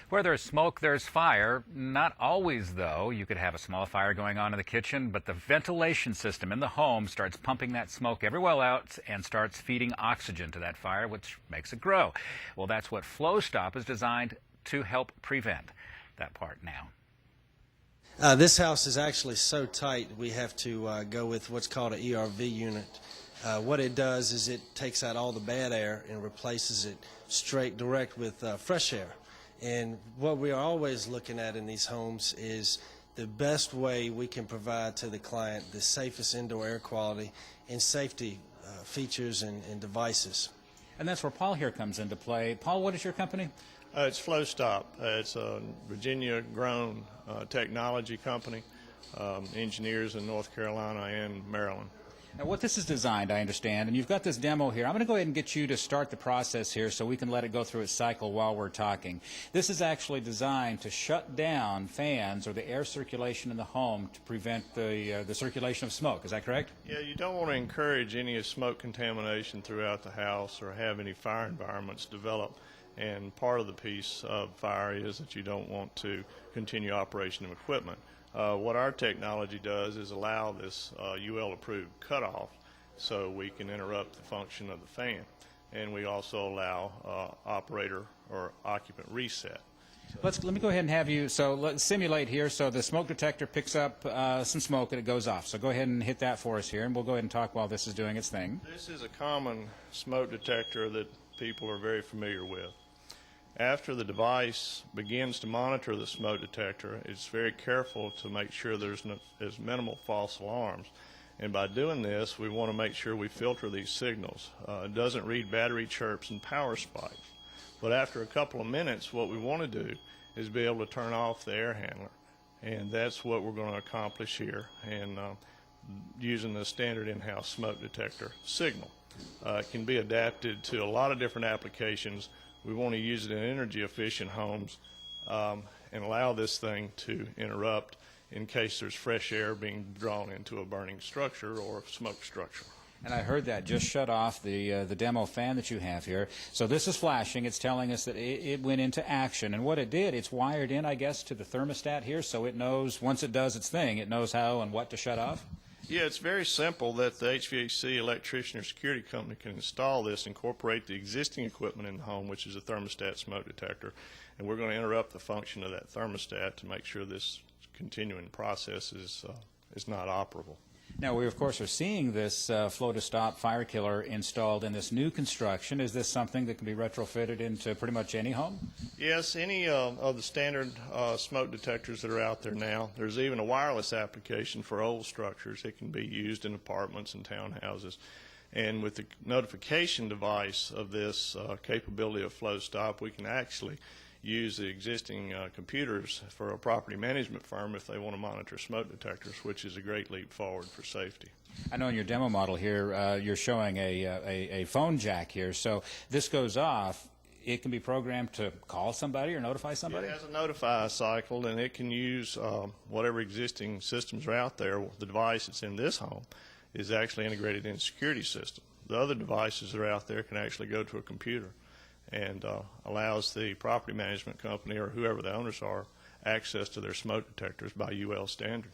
Where there's smoke, there's fire. Not always, though. You could have a small fire going on in the kitchen, but the ventilation system in the home starts pumping that smoke everywhere out and starts feeding oxygen to that fire, which makes it grow. Well, that's what Flow Stop is designed to help prevent. That part now. This house is actually so tight we have to go with what's called an ERV unit. What it does is it takes out all the bad air and replaces it direct with fresh air. And what we are always looking at in these homes is the best way we can provide to the client the safest indoor air quality and safety features and devices. And that's where Paul here comes into play. Paul, what is your company? It's Flow Stop. It's a Virginia-grown technology company, engineers in North Carolina and Maryland. Now, what this is designed, I understand, and you've got this demo here. I'm going to go ahead and get you to start the process here so we can let it go through its cycle while we're talking. This is actually designed to shut down fans or the air circulation in the home to prevent the circulation of smoke. Is that correct? Yeah, you don't want to encourage any smoke contamination throughout the house or have any fire environments develop. And part of the piece of fire is that you don't want to continue operation of equipment. What our technology does is allow this UL-approved cutoff so we can interrupt the function of the fan. And we also allow operator or occupant reset. Let me go ahead and have you, so let's simulate here. So the smoke detector picks up some smoke and it goes off. So go ahead and hit that for us here, and we'll go ahead and talk while this is doing its thing. This is a common smoke detector that people are very familiar with. After the device begins to monitor the smoke detector, it's very careful to make sure there's minimal false alarms. And by doing this, we want to make sure we filter these signals. It doesn't read battery chirps and power spikes. But after a couple of minutes, what we want to do is be able to turn off the air handler. And that's what we're going to accomplish here, and using the standard in-house smoke detector signal. It can be adapted to a lot of different applications. We want to use it in energy-efficient homes and allow this thing to interrupt in case there's fresh air being drawn into a burning structure or a smoke structure. And I heard that just shut off the demo fan that you have here. So this is flashing. It's telling us that it went into action. And what it did, it's wired in, I guess, to the thermostat here, so it knows, once it does its thing, it knows how and what to shut off? Yeah, it's very simple that the HVAC electrician or security company can install this, incorporate the existing equipment in the home, which is a thermostat smoke detector, and we're going to interrupt the function of that thermostat to make sure this continuing process is not operable. Now, we, of course, are seeing this Flow to Stop fire killer installed in this new construction. Is this something that can be retrofitted into pretty much any home? Yes, any of the standard smoke detectors that are out there now. There's even a wireless application for old structures. It can be used in apartments and townhouses. And with the notification device of this capability of Flow Stop, we can actually use the existing computers for a property management firm if they want to monitor smoke detectors, which is a great leap forward for safety. I know in your demo model here you're showing a phone jack here. So this goes off. It can be programmed to call somebody or notify somebody? It has a notify cycle, and it can use whatever existing systems are out there. The device that's in this home is actually integrated in the security system. The other devices that are out there can actually go to a computer and allows the property management company or whoever the owners are access to their smoke detectors by UL standard.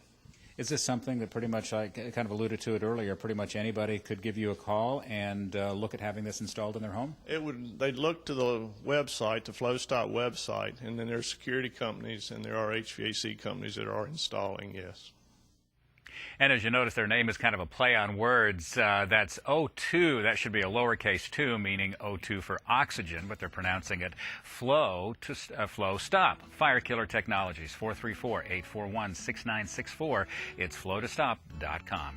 Is this something that pretty much, I kind of alluded to it earlier, pretty much anybody could give you a call and look at having this installed in their home? They'd look to the website, the Flow Stop website, and then there's security companies and there are HVAC companies that are installing, yes. And as you notice, their name is kind of a play on words. That's O2. That should be a lowercase 2, meaning O2 for oxygen, but they're pronouncing it Flow Stop. Fire Killer Technologies, 434-841-6964. It's flowtostop.com.